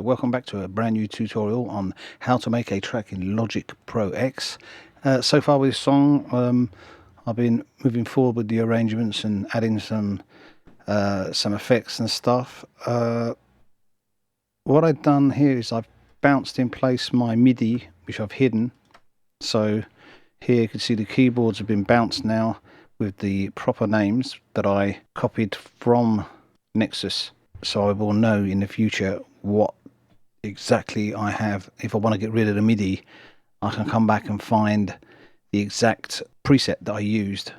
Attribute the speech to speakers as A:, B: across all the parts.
A: welcome back to a brand new tutorial on how to make a track in Logic Pro X. So far with this song, I've been moving forward with the arrangements and adding some effects and stuff. What I've done here is I've bounced in place my MIDI, which I've hidden. So here you can see the keyboards have been bounced now with the proper names that I copied from Nexus. So I will know in the future what exactly I have. If I want to get rid of the MIDI, I can come back and find the exact preset that I used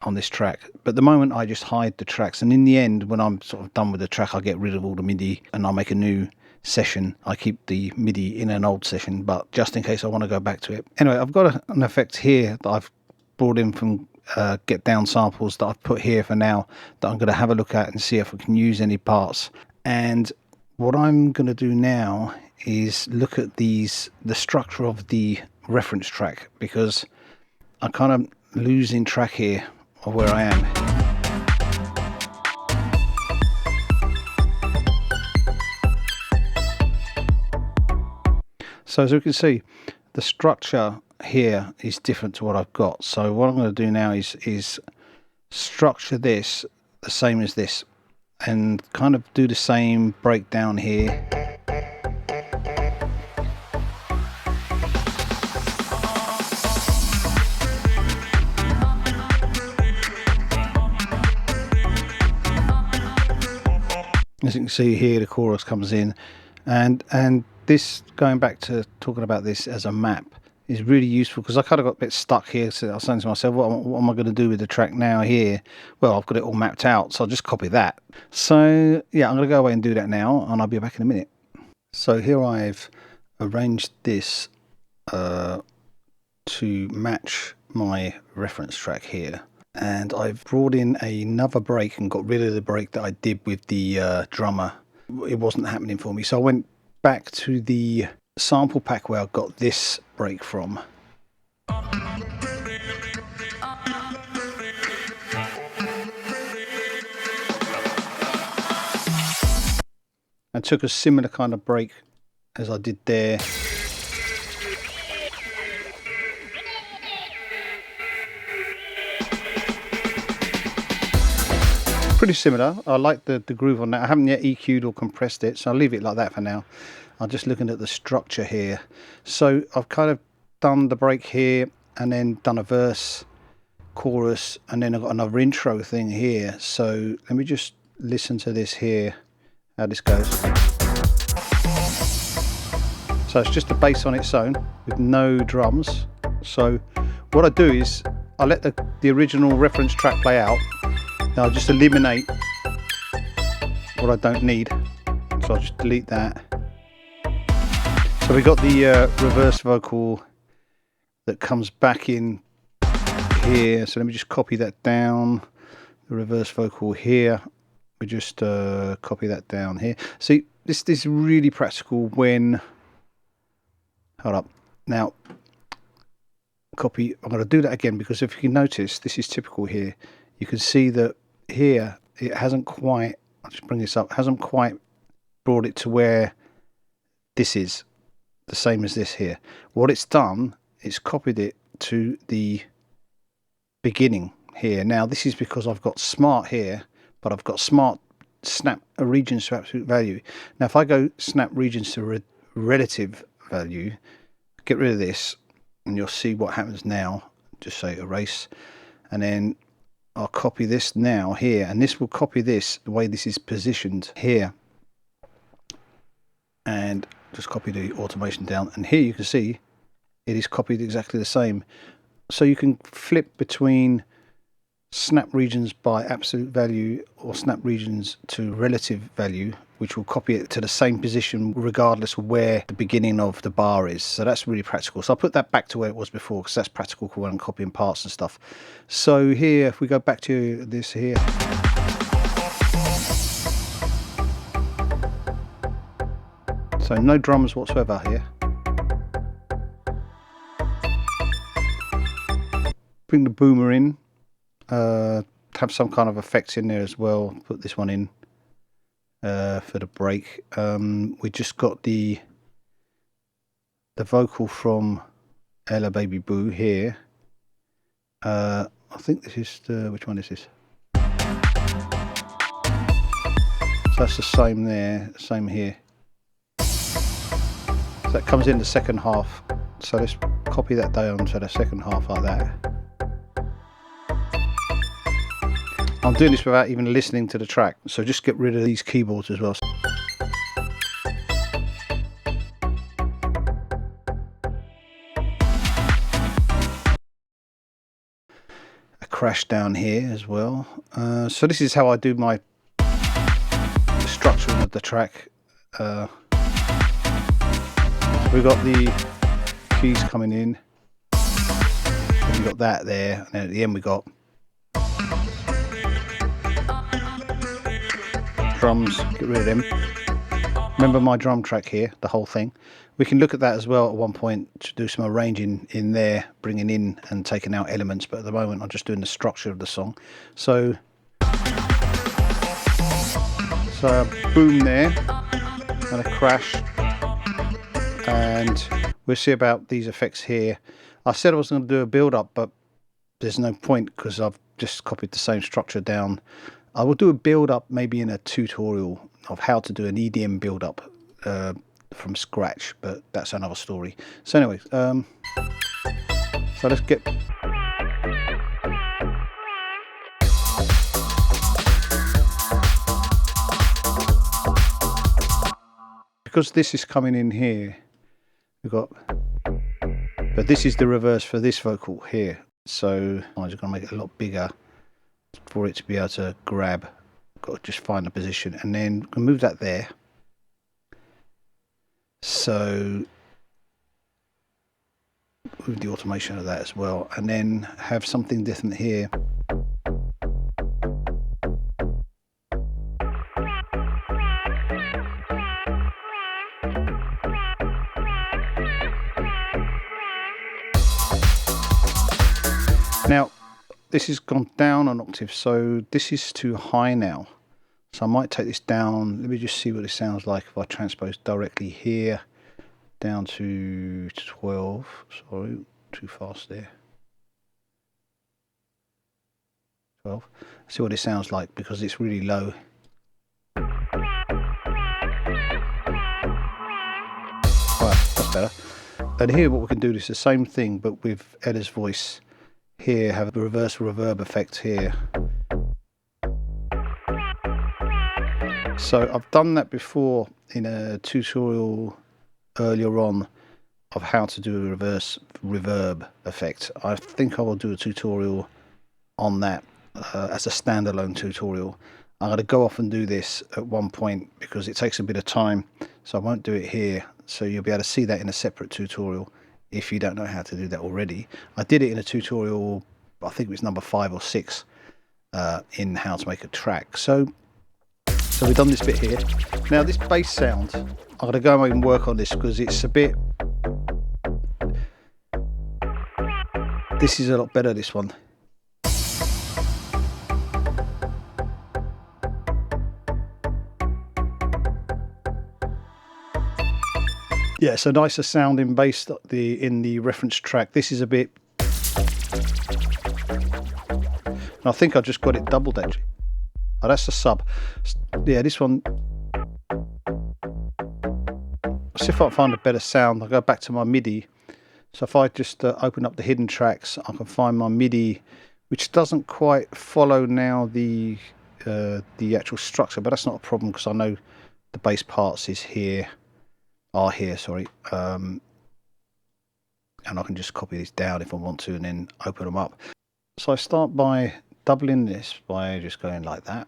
A: on this track. But at the moment I just hide the tracks, and in the end when I'm sort of done with the track, I'll get rid of all the MIDI and I'll make a new session. I keep the MIDI in an old session, but just in case I want to go back to it. Anyway, I've got an effect here that I've brought in from get down samples that I've put here for now, that I'm going to have a look at and see if I can use any parts. And what I'm going to do now is look at the structure of the reference track, because I'm kind of losing track here of where I am. So as you can see, the structure here is different to what I've got. So what I'm going to do now is structure this the same as this and kind of do the same breakdown here. As you can see here, the chorus comes in, and this, going back to talking about this as a map, is really useful, because I kind of got a bit stuck here. So I was saying to myself, what am I going to do with the track now here? Well, I've got it all mapped out, so I'll just copy that. So yeah, I'm going to go away and do that now, and I'll be back in a minute. So here I've arranged this to match my reference track here. And I've brought in another break and got rid of the break that I did with the drummer. It wasn't happening for me, so I went back to the sample pack where I got this break from. And took a similar kind of break as I did there. Pretty similar. I like the groove on that. I haven't yet EQ'd or compressed it, so I'll leave it like that for now. I'm just looking at the structure here. So I've kind of done the break here, and then done a verse, chorus, and then I've got another intro thing here. So let me just listen to this here, how this goes. So it's just a bass on its own with no drums. So what I do is I let the original reference track play out. Now I'll just eliminate what I don't need, so I'll just delete that. So we got the reverse vocal that comes back in here, so let me just copy that down. The reverse vocal here, we just copy that down here. See, this is really practical when, hold up, now copy, I'm going to do that again, because if you can notice, this is typical here. You can see that here it hasn't quite, I'll just bring this up, hasn't quite brought it to where this is the same as this here. What it's done, it's copied it to the beginning here. Now this is because I've got smart here, but I've got smart snap regions to absolute value. Now if I go snap regions to relative value, get rid of this, and you'll see what happens now. Just say erase, and then I'll copy this now here, and this will copy this the way this is positioned here, and just copy the automation down, and here you can see it is copied exactly the same. So you can flip between snap regions by absolute value or snap regions to relative value, which will copy it to the same position regardless of where the beginning of the bar is. So that's really practical. So I'll put that back to where it was before, because that's practical when I'm copying parts and stuff. So here, if we go back to this here, so no drums whatsoever here. Bring the boomer in, have some kind of effects in there as well. Put this one in. for the break. We just got the vocal from Ella Baby Boo here. I think this is the, which one is this? So that's the same there, same here. So that comes in the second half. So let's copy that down to the second half like that. I'm doing this without even listening to the track, so just get rid of these keyboards as well. A crash down here as well. So this is how I do my structuring of the track. We've got the keys coming in, and we got that there, and then at the end we got drums. Get rid of them. Remember my drum track here, the whole thing. We can look at that as well at one point to do some arranging in there, bringing in and taking out elements, but at the moment I'm just doing the structure of the song. So a boom there and a crash, and we'll see about these effects here. I said I was going to do a build up, but there's no point because I've just copied the same structure down. I will do a build up maybe in a tutorial of how to do an EDM build up from scratch, but that's another story. So anyway, so let's get because this is coming in here, we've got, but this is the reverse for this vocal here, so I'm just going to make it a lot bigger for it to be able to grab. Got to just find a position and then move that there, so move the automation of that as well, and then have something different here. Now this has gone down an octave, so this is too high now. So I might take this down. Let me just see what it sounds like if I transpose directly here down to 12. Sorry, too fast there. 12. See what it sounds like because it's really low. Right, that's better. And here what we can do is the same thing but with Ella's voice. Here have a reverse reverb effect here. So I've done that before in a tutorial earlier on of how to do a reverse reverb effect. I think I will do a tutorial on that as a standalone tutorial. I'm going to go off and do this at one point because it takes a bit of time, so I won't do it here. So you'll be able to see that in a separate tutorial if you don't know how to do that already. I did it in a tutorial, I think it was number 5 or 6 in how to make a track. So we've done this bit here. Now this bass sound, I'm going to go and work on this because it's a bit, this is a lot better, this one. Yeah, so nicer sounding bass in the reference track. This is a bit, and I think I just got it doubled actually. Oh, that's the sub. Yeah, this one. See if I can find a better sound. I'll go back to my MIDI. So if I just open up the hidden tracks, I can find my MIDI, which doesn't quite follow now the actual structure, but that's not a problem because I know the bass parts are here, sorry. And I can just copy these down if I want to and then open them up. So I start by doubling this by just going like that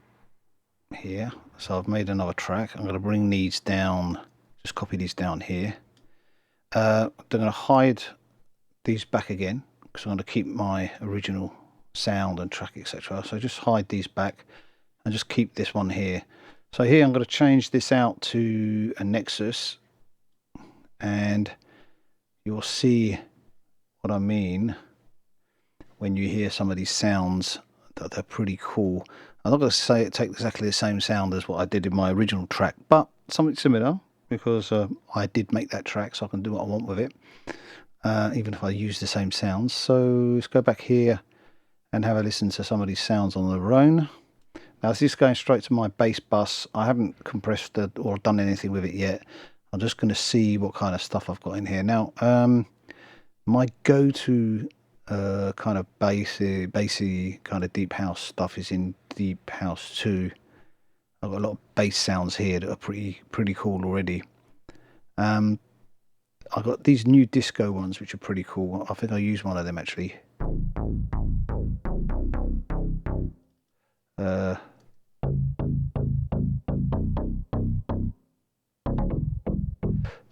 A: here. So I've made another track. I'm going to bring these down, just copy these down here. I'm going to hide these back again because I'm going to keep my original sound and track, etc. So just hide these back and just keep this one here. So here I'm going to change this out to a Nexus, and you'll see what I mean when you hear some of these sounds, that they're pretty cool. I'm not going to say it takes exactly the same sound as what I did in my original track, but something similar, because I did make that track, so I can do what I want with it, even if I use the same sounds. So let's go back here and have a listen to some of these sounds on their own. Now this is going straight to my bass bus. I haven't compressed it or done anything with it yet. I'm just going to see what kind of stuff I've got in here. Now, my go-to kind of bassy kind of deep house stuff is in Deep House 2. I've got a lot of bass sounds here that are pretty cool already. I've got these new disco ones which are pretty cool. I think I used one of them actually. They're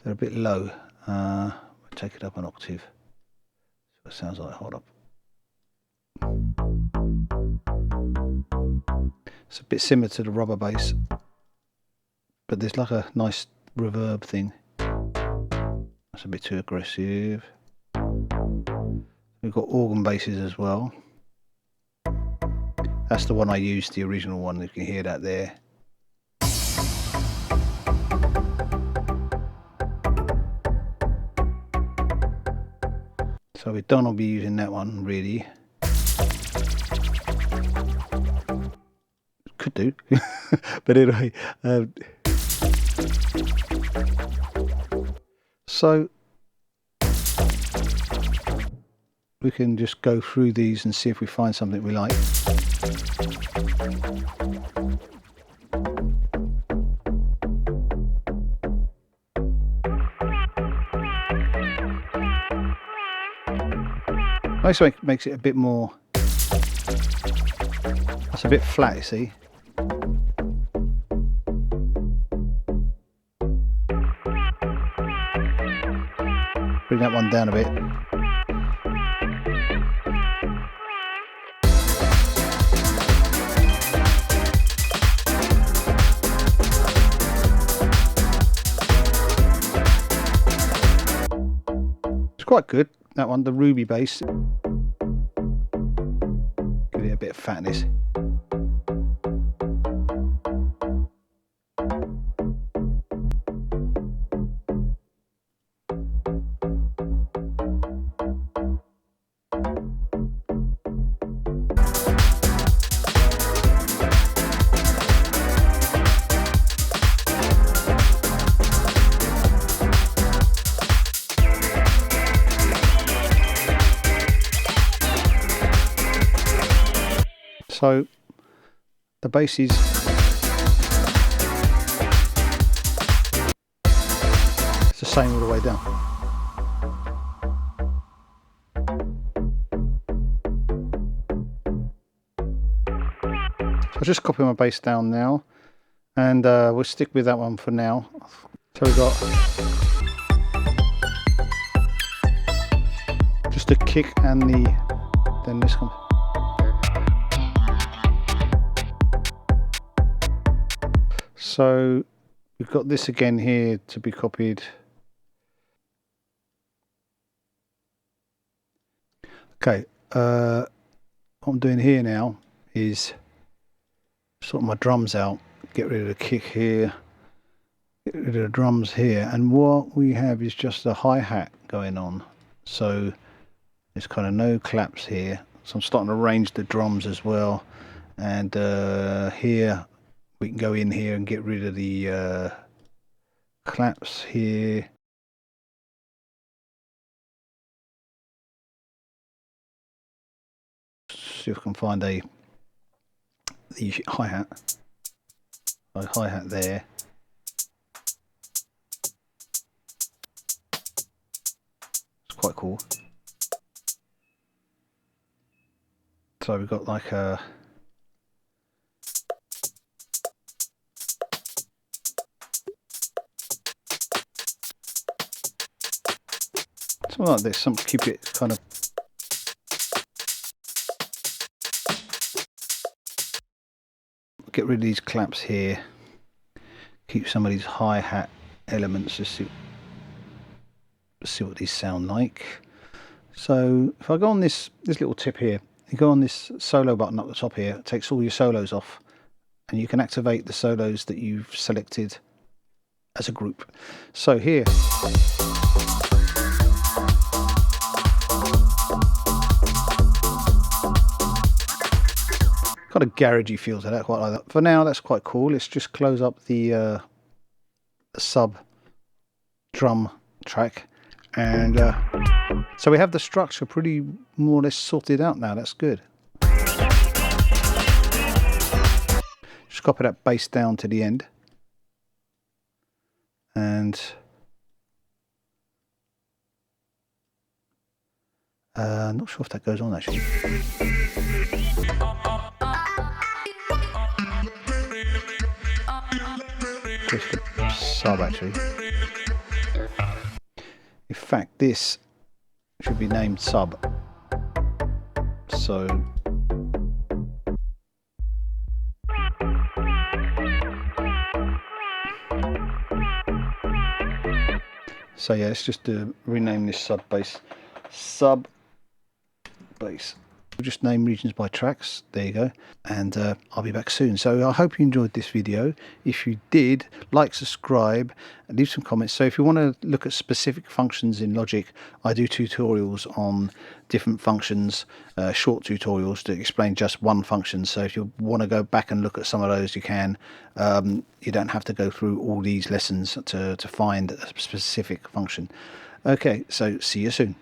A: a bit low. I'll take it up an octave. So it sounds like, hold up. It's a bit similar to the rubber bass, but there's like a nice reverb thing. That's a bit too aggressive. We've got organ basses as well. That's the one I used, the original one. You can hear that there. So we don't want to be using that one really. Could do, but anyway. So we can just go through these and see if we find something we like. Mostly makes it a bit more. That's a bit flat, you see. Bring that one down a bit. It's quite good, that one, the ruby bass. Give it a bit of fatness. So the bass is it's the same all the way down. So I'll just copy my bass down now, and we'll stick with that one for now. So we've got just a kick and then this one. So we've got this again here to be copied. Okay, what I'm doing here now is sort my drums out, get rid of the kick here, get rid of the drums here, and what we have is just a hi-hat going on. So there's kind of no claps here. So I'm starting to arrange the drums as well, and here we can go in here and get rid of the claps here. See if I can find the hi-hat. A hi-hat there. It's quite cool. So we've got like a something like this, some keep it kind of get rid of these claps here, keep some of these hi-hat elements, just see what these sound like. So if I go on this little tip here You go on this solo button up the top here, it takes all your solos off, and you can activate the solos that you've selected as a group. So here, got a garagey feel to that, quite like that. For now, that's quite cool. Let's just close up the sub drum track, and so we have the structure pretty more or less sorted out now. That's good. Just copy that bass down to the end, and not sure if that goes on actually. Just the sub actually. In fact, this should be named sub. So yeah, let's just rename this sub bass. Sub bass. We'll just name regions by tracks. There you go. And I'll be back soon. So I hope you enjoyed this video. If you did, like, subscribe, and leave some comments. So if you want to look at specific functions in Logic, I do tutorials on different functions, short tutorials to explain just one function. So if you want to go back and look at some of those, you can. You don't have to go through all these lessons to find a specific function. Okay, so see you soon.